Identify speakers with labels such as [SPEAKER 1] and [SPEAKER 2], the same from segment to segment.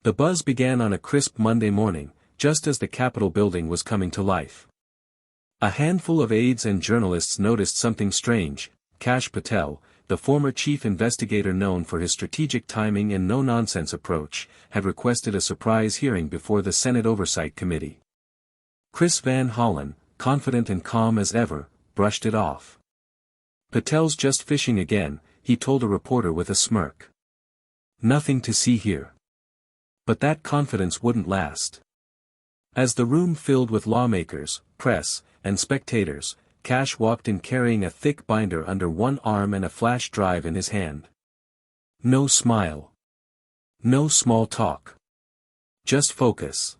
[SPEAKER 1] The buzz began on a crisp Monday morning, just as the Capitol building was coming to life. A handful of aides and journalists noticed something strange. Kash Patel, the former chief investigator known for his strategic timing and no-nonsense approach, had requested a surprise hearing before the Senate Oversight Committee. Chris Van Hollen, confident and calm as ever, brushed it off. "Patel's just fishing again," he told a reporter with a smirk. "Nothing to see here." But that confidence wouldn't last. As the room filled with lawmakers, press, and spectators, Kash walked in carrying a thick binder under one arm and a flash drive in his hand. No smile. No small talk. Just focus.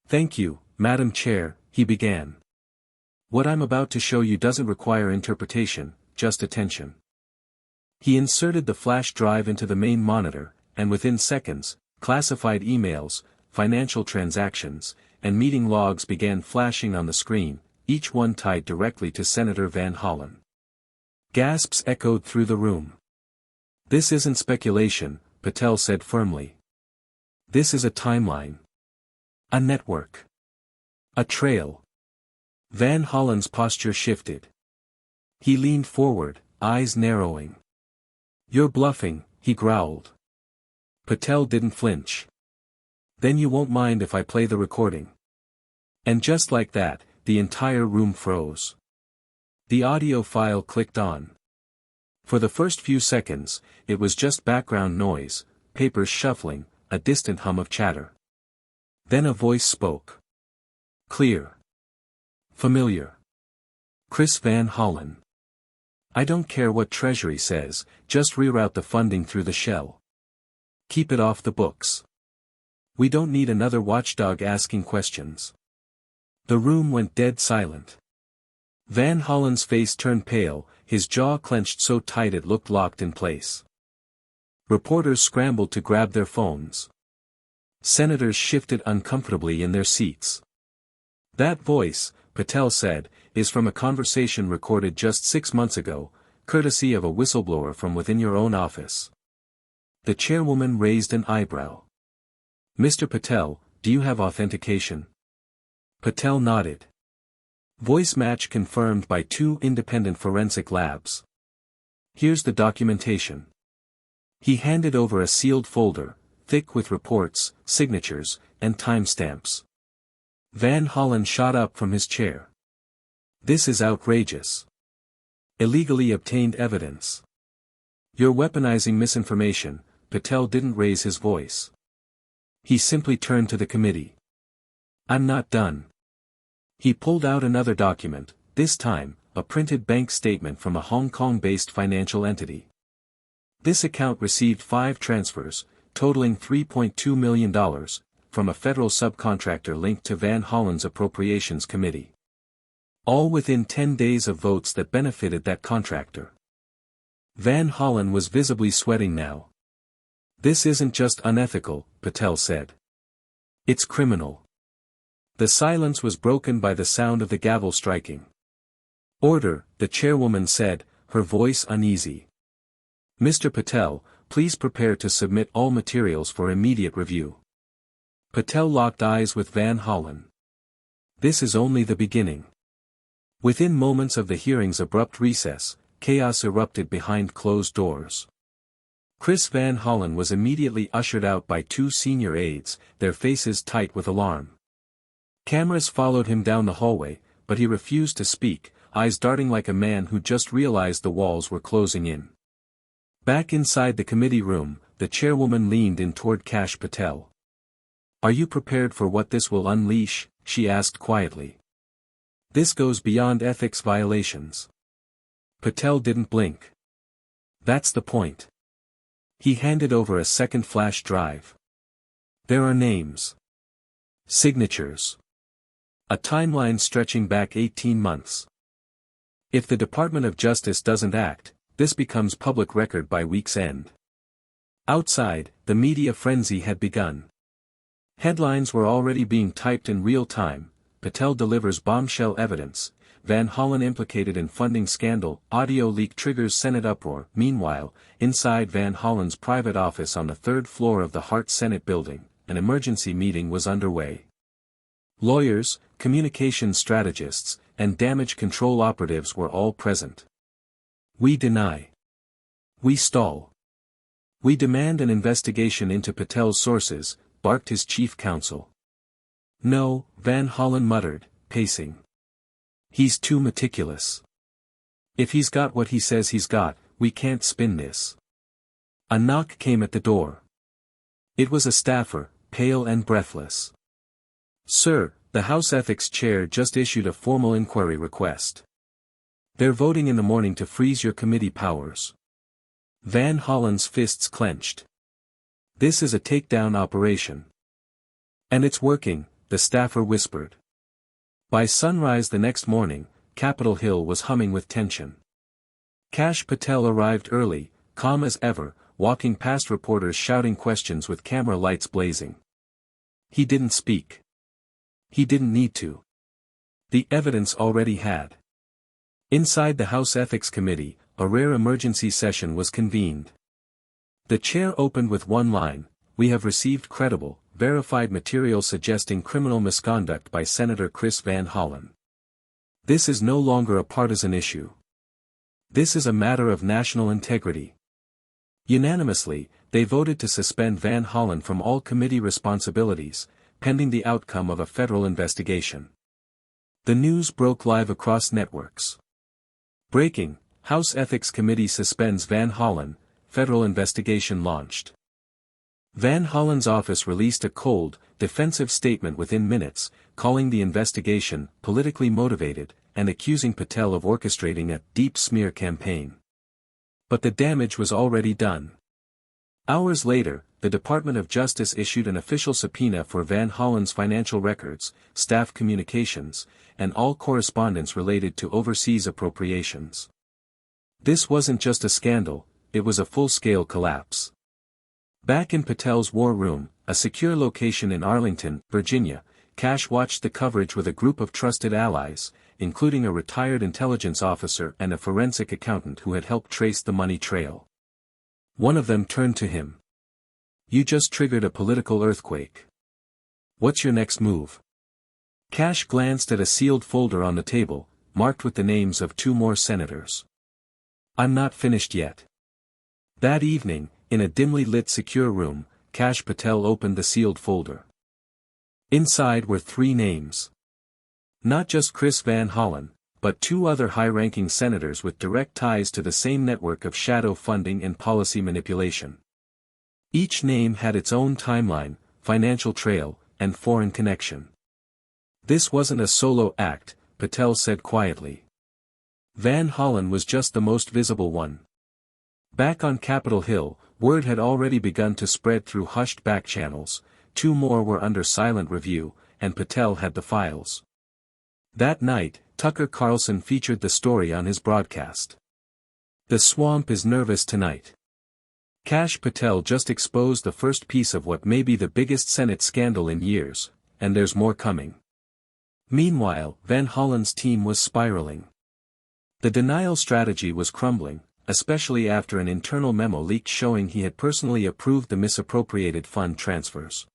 [SPEAKER 1] "Thank you, Madam Chair," he began. "What I'm about to show you doesn't require interpretation, just attention." He inserted the flash drive into the main monitor, and within seconds, classified emails, financial transactions, and meeting logs began flashing on the screen, each one tied directly to Senator Van Hollen. Gasps echoed through the room. "This isn't speculation," Patel said firmly. "This is a timeline. A network. A trail." Van Hollen's posture shifted. He leaned forward, eyes narrowing. "You're bluffing," he growled. Patel didn't flinch. "Then you won't mind if I play the recording." And just like that, the entire room froze. The audio file clicked on. For the first few seconds, it was just background noise, papers shuffling, a distant hum of chatter. Then a voice spoke. Clear. Familiar. Chris Van Hollen. "I don't care what Treasury says, just reroute the funding through the shell. Keep it off the books. We don't need another watchdog asking questions." The room went dead silent. Van Hollen's face turned pale, his jaw clenched so tight it looked locked in place. Reporters scrambled to grab their phones. Senators shifted uncomfortably in their seats. "That voice," Patel said, "is from a conversation recorded just 6 months ago, courtesy of a whistleblower from within your own office." The chairwoman raised an eyebrow. "Mr. Patel, do you have authentication?" Patel nodded. "Voice match confirmed by 2 independent forensic labs. Here's the documentation." He handed over a sealed folder, thick with reports, signatures, and timestamps. Van Hollen shot up from his chair. "This is outrageous. Illegally obtained evidence. You're weaponizing misinformation." Patel didn't raise his voice. He simply turned to the committee. "I'm not done." He pulled out another document, this time, a printed bank statement from a Hong Kong-based financial entity. This account received 5 transfers, totaling $3.2 million, from a federal subcontractor linked to Van Hollen's Appropriations Committee. All within 10 days of votes that benefited that contractor. Van Hollen was visibly sweating now. "This isn't just unethical," Patel said. "It's criminal." The silence was broken by the sound of the gavel striking. "Order," the chairwoman said, her voice uneasy. "Mr. Patel, please prepare to submit all materials for immediate review." Patel locked eyes with Van Hollen. This is only the beginning. Within moments of the hearing's abrupt recess, chaos erupted behind closed doors. Chris Van Hollen was immediately ushered out by 2 senior aides, their faces tight with alarm. Cameras followed him down the hallway, but he refused to speak, eyes darting like a man who just realized the walls were closing in. Back inside the committee room, the chairwoman leaned in toward Kash Patel. "Are you prepared for what this will unleash?" she asked quietly. "This goes beyond ethics violations." Patel didn't blink. "That's the point." He handed over a second flash drive. "There are names. Signatures. A timeline stretching back 18 months. If the Department of Justice doesn't act, this becomes public record by week's end." Outside, the media frenzy had begun. Headlines were already being typed in real time. Patel delivers bombshell evidence, Van Hollen implicated in funding scandal, audio leak triggers Senate uproar. Meanwhile, inside Van Hollen's private office on the 3rd floor of the Hart Senate building, an emergency meeting was underway. Lawyers, communications strategists, and damage control operatives were all present. "We deny. We stall. We demand an investigation into Patel's sources," barked his chief counsel. "No," Van Hollen muttered, pacing. "He's too meticulous. If he's got what he says he's got, we can't spin this." A knock came at the door. It was a staffer, pale and breathless. "Sir, the House Ethics Chair just issued a formal inquiry request. They're voting in the morning to freeze your committee powers." Van Hollen's fists clenched. "This is a takedown operation." "And it's working," the staffer whispered. By sunrise the next morning, Capitol Hill was humming with tension. Kash Patel arrived early, calm as ever, walking past reporters shouting questions with camera lights blazing. He didn't speak. He didn't need to. The evidence already had. Inside the House Ethics Committee, a rare emergency session was convened. The chair opened with one line: "We have received credible, verified material suggesting criminal misconduct by Senator Chris Van Hollen. This is no longer a partisan issue. This is a matter of national integrity." Unanimously, they voted to suspend Van Hollen from all committee responsibilities, pending the outcome of a federal investigation. The news broke live across networks. Breaking: House Ethics Committee suspends Van Hollen, federal investigation launched. Van Hollen's office released a cold, defensive statement within minutes, calling the investigation politically motivated, and accusing Patel of orchestrating a deep smear campaign. But the damage was already done. Hours later, the Department of Justice issued an official subpoena for Van Hollen's financial records, staff communications, and all correspondence related to overseas appropriations. This wasn't just a scandal, it was a full-scale collapse. Back in Patel's war room, a secure location in Arlington, Virginia, Kash watched the coverage with a group of trusted allies, including a retired intelligence officer and a forensic accountant who had helped trace the money trail. One of them turned to him. "You just triggered a political earthquake. What's your next move?" Kash glanced at a sealed folder on the table, marked with the names of 2 more senators. "I'm not finished yet." That evening, in a dimly lit secure room, Kash Patel opened the sealed folder. Inside were 3 names. Not just Chris Van Hollen, but 2 other high-ranking senators with direct ties to the same network of shadow funding and policy manipulation. Each name had its own timeline, financial trail, and foreign connection. "This wasn't a solo act," Patel said quietly. Van Hollen was just the most visible one. Back on Capitol Hill, word had already begun to spread through hushed back channels. 2 more were under silent review, and Patel had the files. That night, Tucker Carlson featured the story on his broadcast. "The swamp is nervous tonight. Kash Patel just exposed the first piece of what may be the biggest Senate scandal in years, and there's more coming." Meanwhile, Van Hollen's team was spiraling. The denial strategy was crumbling, especially after an internal memo leaked showing he had personally approved the misappropriated fund transfers.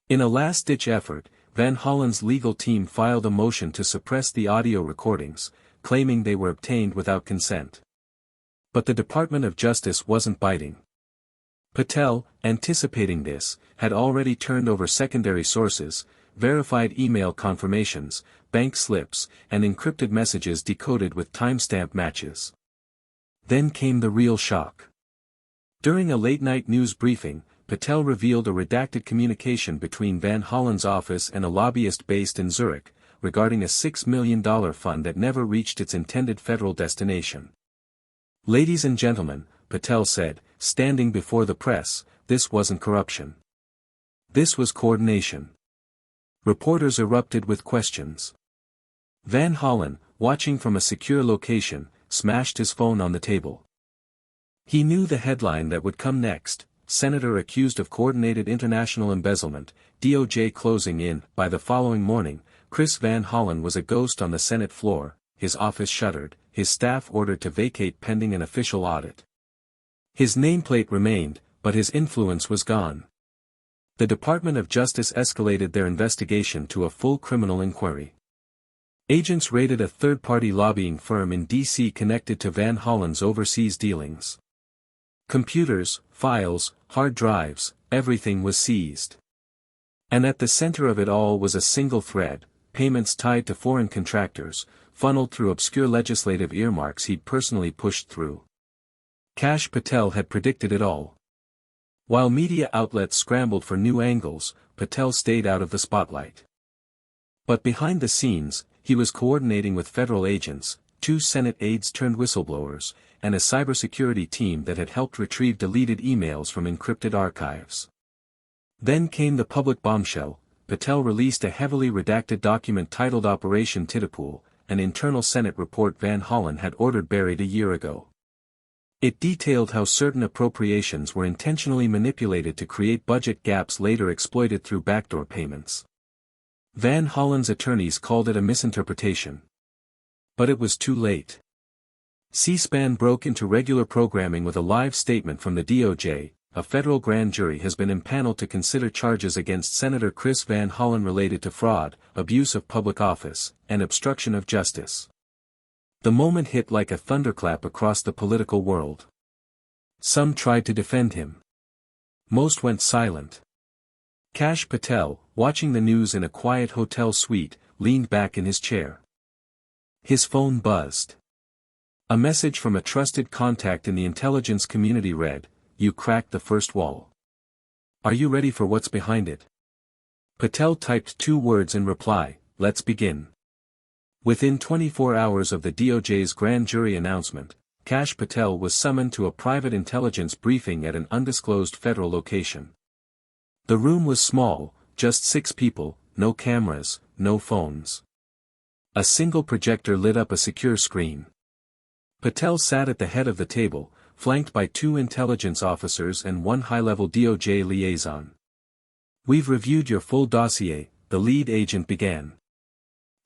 [SPEAKER 1] In a last-ditch effort, Van Hollen's legal team filed a motion to suppress the audio recordings, claiming they were obtained without consent. But the Department of Justice wasn't biting. Patel, anticipating this, had already turned over secondary sources, verified email confirmations, bank slips, and encrypted messages decoded with timestamp matches. Then came the real shock. During a late-night news briefing, Patel revealed a redacted communication between Van Hollen's office and a lobbyist based in Zurich, regarding a $6 million fund that never reached its intended federal destination. "Ladies and gentlemen," Patel said, standing before the press, "this wasn't corruption. This was coordination." Reporters erupted with questions. Van Hollen, watching from a secure location, smashed his phone on the table. He knew the headline that would come next: "Senator accused of coordinated international embezzlement, DOJ closing in." By the following morning, Chris Van Hollen was a ghost on the Senate floor, his office shuttered, his staff ordered to vacate pending an official audit. His nameplate remained, but his influence was gone. The Department of Justice escalated their investigation to a full criminal inquiry. Agents raided a third-party lobbying firm in D.C. connected to Van Hollen's overseas dealings. Computers, files, hard drives, everything was seized. And at the center of it all was a single thread: payments tied to foreign contractors, funneled through obscure legislative earmarks he'd personally pushed through. Kash Patel had predicted it all. While media outlets scrambled for new angles, Patel stayed out of the spotlight. But behind the scenes, he was coordinating with federal agents, 2 Senate aides turned whistleblowers, and a cybersecurity team that had helped retrieve deleted emails from encrypted archives. Then came the public bombshell. Patel released a heavily redacted document titled Operation Titapool, an internal Senate report Van Hollen had ordered buried a year ago. It detailed how certain appropriations were intentionally manipulated to create budget gaps later exploited through backdoor payments. Van Hollen's attorneys called it a misinterpretation. But it was too late. C-SPAN broke into regular programming with a live statement from the DOJ. A federal grand jury has been impaneled to consider charges against Senator Chris Van Hollen related to fraud, abuse of public office, and obstruction of justice. The moment hit like a thunderclap across the political world. Some tried to defend him. Most went silent. Kash Patel, watching the news in a quiet hotel suite, leaned back in his chair. His phone buzzed. A message from a trusted contact in the intelligence community read, "You cracked the first wall. Are you ready for what's behind it?" Patel typed 2 words in reply, "Let's begin." Within 24 hours of the DOJ's grand jury announcement, Kash Patel was summoned to a private intelligence briefing at an undisclosed federal location. The room was small, just 6 people, no cameras, no phones. A single projector lit up a secure screen. Patel sat at the head of the table, flanked by 2 intelligence officers and 1 high-level DOJ liaison. "We've reviewed your full dossier," the lead agent began.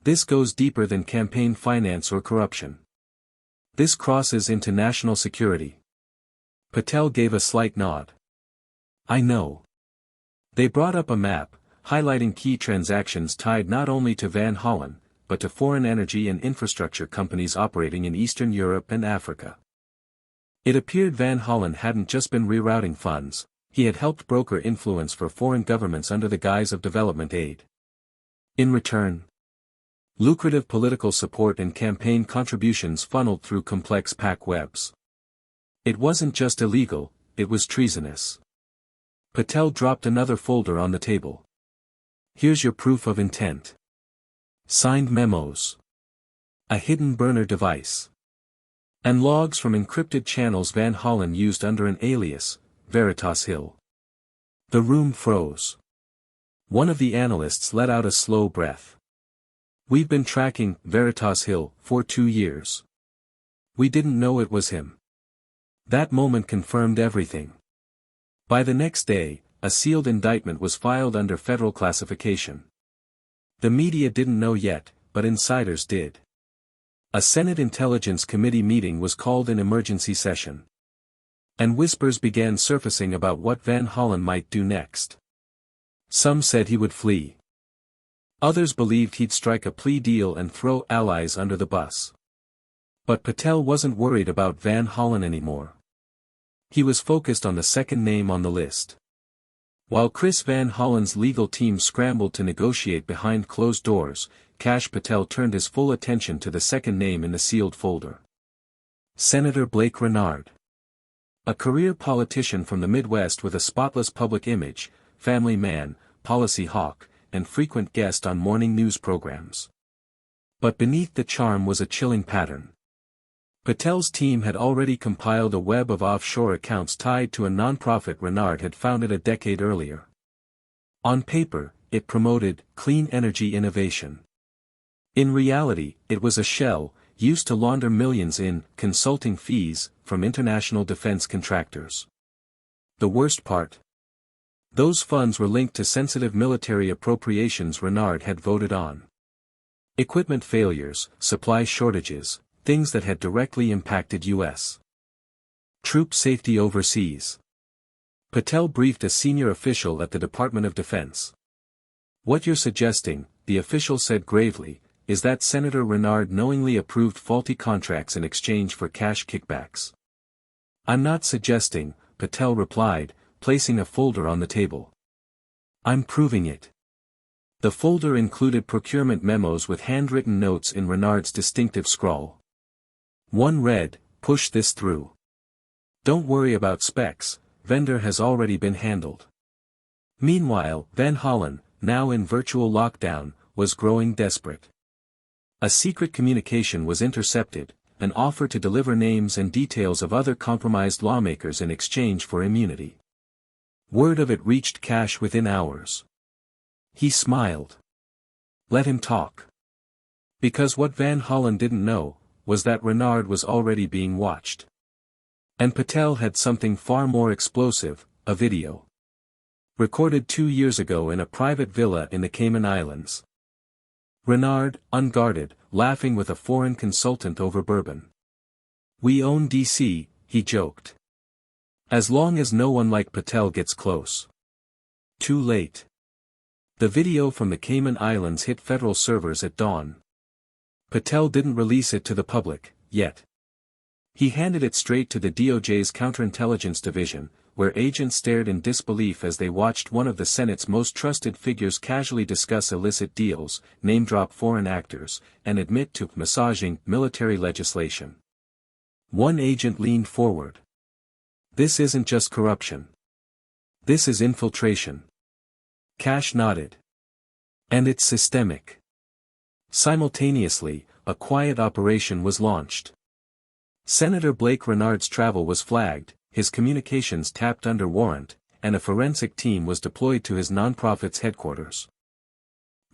[SPEAKER 1] "This goes deeper than campaign finance or corruption. This crosses into national security." Patel gave a slight nod. "I know." They brought up a map, highlighting key transactions tied not only to Van Hollen, but to foreign energy and infrastructure companies operating in Eastern Europe and Africa. It appeared Van Hollen hadn't just been rerouting funds, he had helped broker influence for foreign governments under the guise of development aid. In return, lucrative political support and campaign contributions funneled through complex PAC webs. It wasn't just illegal, it was treasonous. Patel dropped another folder on the table. "Here's your proof of intent. Signed memos. A hidden burner device. And logs from encrypted channels Van Hollen used under an alias, Veritas Hill." The room froze. One of the analysts let out a slow breath. "We've been tracking Veritas Hill for 2 years. We didn't know it was him." That moment confirmed everything. By the next day, a sealed indictment was filed under federal classification. The media didn't know yet, but insiders did. A Senate Intelligence Committee meeting was called in emergency session. And whispers began surfacing about what Van Hollen might do next. Some said he would flee. Others believed he'd strike a plea deal and throw allies under the bus. But Patel wasn't worried about Van Hollen anymore. He was focused on the second name on the list. While Chris Van Hollen's legal team scrambled to negotiate behind closed doors, Kash Patel turned his full attention to the second name in the sealed folder. Senator Blake Rennard. A career politician from the Midwest with a spotless public image, family man, policy hawk, and frequent guest on morning news programs. But beneath the charm was a chilling pattern. Patel's team had already compiled a web of offshore accounts tied to a nonprofit Rennard had founded a decade earlier. On paper, it promoted clean energy innovation. In reality, it was a shell, used to launder millions in consulting fees from international defense contractors. The worst part? Those funds were linked to sensitive military appropriations Rennard had voted on. Equipment failures, supply shortages, things that had directly impacted U.S. troop safety overseas. Patel briefed a senior official at the Department of Defense. "What you're suggesting," the official said gravely, "is that Senator Rennard knowingly approved faulty contracts in exchange for cash kickbacks." "I'm not suggesting," Patel replied, placing a folder on the table. "I'm proving it." The folder included procurement memos with handwritten notes in Rennard's distinctive scrawl. One read, "Push this through. Don't worry about specs, vendor has already been handled." Meanwhile, Van Hollen, now in virtual lockdown, was growing desperate. A secret communication was intercepted, an offer to deliver names and details of other compromised lawmakers in exchange for immunity. Word of it reached Kash within hours. He smiled. Let him talk. Because what Van Hollen didn't know, was that Rennard was already being watched. And Patel had something far more explosive, a video. Recorded 2 years ago in a private villa in the Cayman Islands. Rennard, unguarded, laughing with a foreign consultant over bourbon. "We own DC," he joked. "As long as no one like Patel gets close." Too late. The video from the Cayman Islands hit federal servers at dawn. Patel didn't release it to the public, yet. He handed it straight to the DOJ's counterintelligence division, where agents stared in disbelief as they watched one of the Senate's most trusted figures casually discuss illicit deals, name-drop foreign actors, and admit to massaging military legislation. One agent leaned forward. "This isn't just corruption. This is infiltration." Kash nodded. "And it's systemic." Simultaneously, a quiet operation was launched. Senator Blake Rennard's travel was flagged, his communications tapped under warrant, and a forensic team was deployed to his nonprofit's headquarters.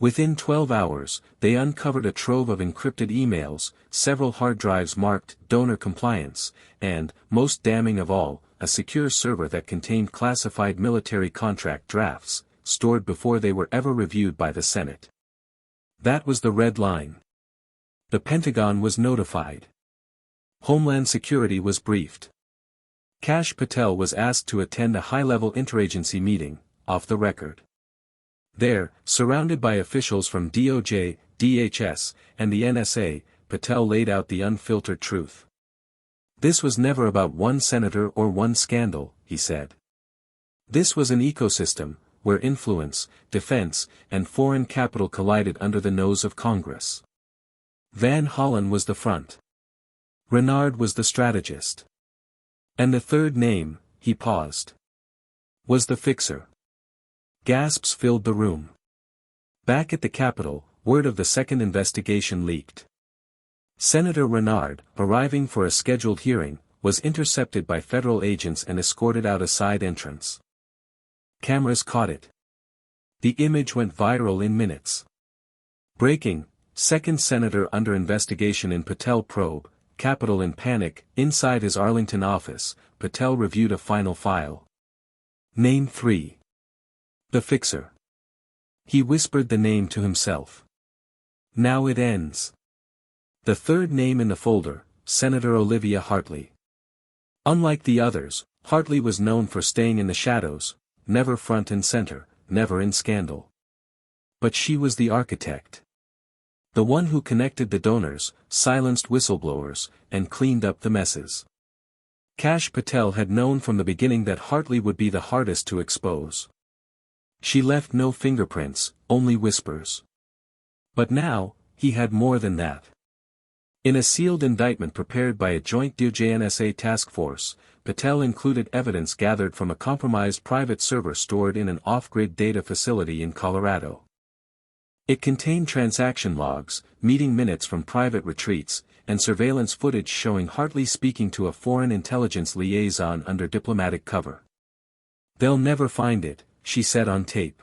[SPEAKER 1] Within 12 hours, they uncovered a trove of encrypted emails, several hard drives marked donor compliance, and, most damning of all, a secure server that contained classified military contract drafts, stored before they were ever reviewed by the Senate. That was the red line. The Pentagon was notified. Homeland Security was briefed. Kash Patel was asked to attend a high-level interagency meeting, off the record. There, surrounded by officials from DOJ, DHS, and the NSA, Patel laid out the unfiltered truth. "This was never about one senator or one scandal," he said. "This was an ecosystem, where influence, defense, and foreign capital collided under the nose of Congress. Van Hollen was the front. Rennard was the strategist. And the third name," he paused, "was the fixer." Gasps filled the room. Back at the Capitol, word of the second investigation leaked. Senator Rennard, arriving for a scheduled hearing, was intercepted by federal agents and escorted out a side entrance. Cameras caught it. The image went viral in minutes. Breaking, second senator under investigation in Patel probe, Capitol in panic. Inside his Arlington office, Patel reviewed a final file. Name 3. The fixer. He whispered the name to himself. Now it ends. The third name in the folder, Senator Olivia Hartley. Unlike the others, Hartley was known for staying in the shadows, never front and center, never in scandal. But she was the architect. The one who connected the donors, silenced whistleblowers, and cleaned up the messes. Kash Patel had known from the beginning that Hartley would be the hardest to expose. She left no fingerprints, only whispers. But now, he had more than that. In a sealed indictment prepared by a joint DOJ-NSA task force, Patel included evidence gathered from a compromised private server stored in an off-grid data facility in Colorado. It contained transaction logs, meeting minutes from private retreats, and surveillance footage showing Hartley speaking to a foreign intelligence liaison under diplomatic cover. "They'll never find it," she said on tape.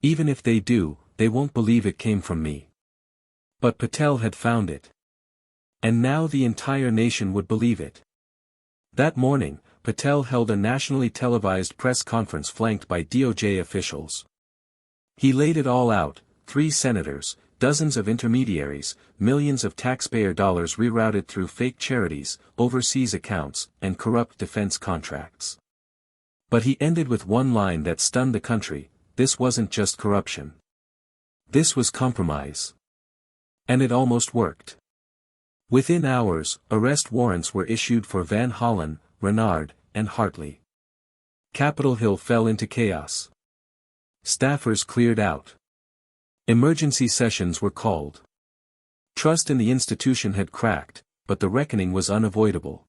[SPEAKER 1] "Even if they do, they won't believe it came from me." But Patel had found it. And now the entire nation would believe it. That morning, Patel held a nationally televised press conference flanked by DOJ officials. He laid it all out: 3 senators, dozens of intermediaries, millions of taxpayer dollars rerouted through fake charities, overseas accounts, and corrupt defense contracts. But he ended with one line that stunned the country: this wasn't just corruption. This was compromise. And it almost worked. Within hours, arrest warrants were issued for Van Hollen, Rennard, and Hartley. Capitol Hill fell into chaos. Staffers cleared out. Emergency sessions were called. Trust in the institution had cracked, but the reckoning was unavoidable.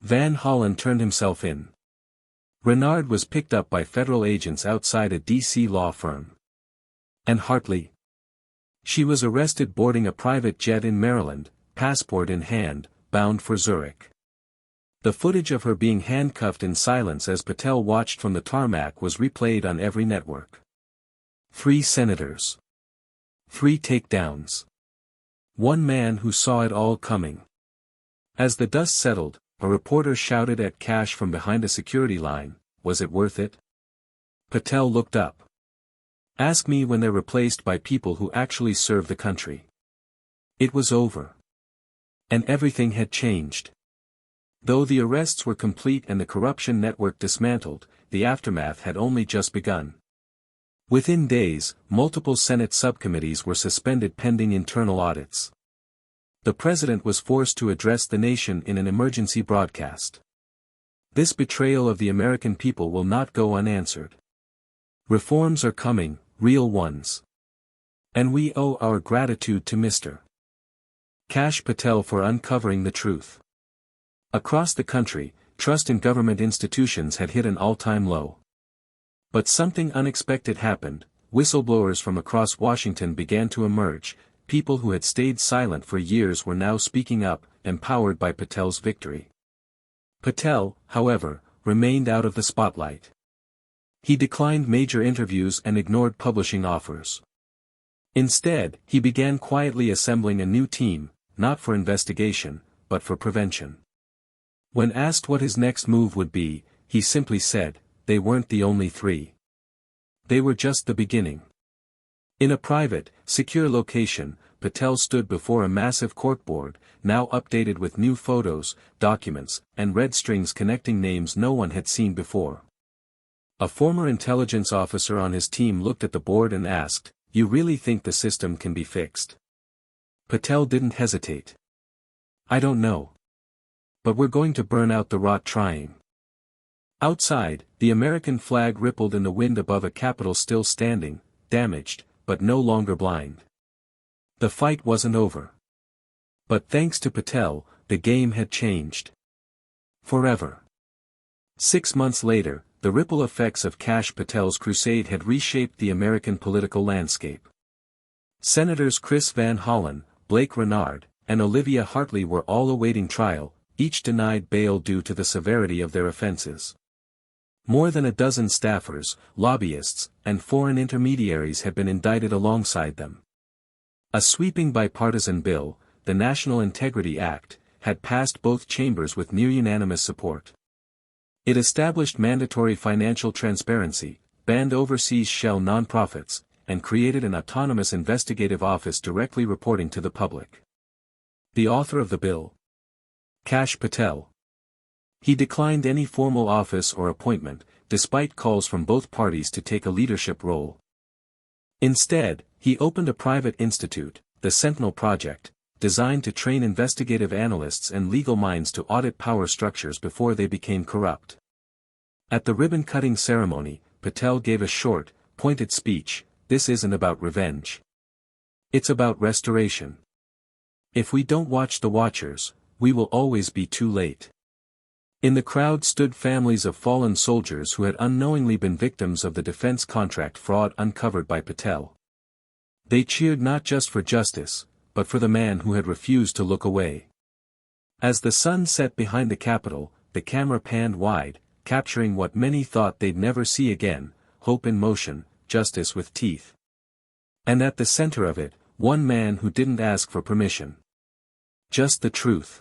[SPEAKER 1] Van Hollen turned himself in. Rennard was picked up by federal agents outside a D.C. law firm. And Hartley? She was arrested boarding a private jet in Maryland, passport in hand, bound for Zurich. The footage of her being handcuffed in silence as Patel watched from the tarmac was replayed on every network. 3 senators. 3 takedowns. One man who saw it all coming. As the dust settled, a reporter shouted at Kash from behind a security line, "Was it worth it?" Patel looked up. "Ask me when they're replaced by people who actually serve the country." It was over. And everything had changed. Though the arrests were complete and the corruption network dismantled, the aftermath had only just begun. Within days, multiple Senate subcommittees were suspended pending internal audits. The president was forced to address the nation in an emergency broadcast. This betrayal of the American people will not go unanswered. Reforms are coming, real ones. And we owe our gratitude to Mr. Kash Patel for uncovering the truth. Across the country, trust in government institutions had hit an all-time low. But something unexpected happened. Whistleblowers from across Washington began to emerge. People who had stayed silent for years were now speaking up, empowered by Patel's victory. Patel, however, remained out of the spotlight. He declined major interviews and ignored publishing offers. Instead, he began quietly assembling a new team, not for investigation, but for prevention. When asked what his next move would be, he simply said, "They weren't the only 3. They were just the beginning." In a private, secure location, Patel stood before a massive corkboard, now updated with new photos, documents, and red strings connecting names no one had seen before. A former intelligence officer on his team looked at the board and asked, "You really think the system can be fixed?" Patel didn't hesitate. "I don't know. But we're going to burn out the rot trying." Outside, the American flag rippled in the wind above a Capitol still standing, damaged, but no longer blind. The fight wasn't over. But thanks to Patel, the game had changed. Forever. 6 months later, the ripple effects of Kash Patel's crusade had reshaped the American political landscape. Senators Chris Van Hollen, Blake Rennard, and Olivia Hartley were all awaiting trial, each denied bail due to the severity of their offenses. More than a dozen staffers, lobbyists, and foreign intermediaries had been indicted alongside them. A sweeping bipartisan bill, the National Integrity Act, had passed both chambers with near-unanimous support. It established mandatory financial transparency, banned overseas shell nonprofits, and created an autonomous investigative office directly reporting to the public. The author of the bill? Kash Patel. He declined any formal office or appointment, despite calls from both parties to take a leadership role. Instead, he opened a private institute, the Sentinel Project, designed to train investigative analysts and legal minds to audit power structures before they became corrupt. At the ribbon-cutting ceremony, Patel gave a short, pointed speech. "This isn't about revenge. It's about restoration. If we don't watch the watchers, we will always be too late." In the crowd stood families of fallen soldiers who had unknowingly been victims of the defense contract fraud uncovered by Patel. They cheered not just for justice, but for the man who had refused to look away. As the sun set behind the Capitol, the camera panned wide, capturing what many thought they'd never see again: hope in motion, justice with teeth. And at the center of it, one man who didn't ask for permission. Just the truth.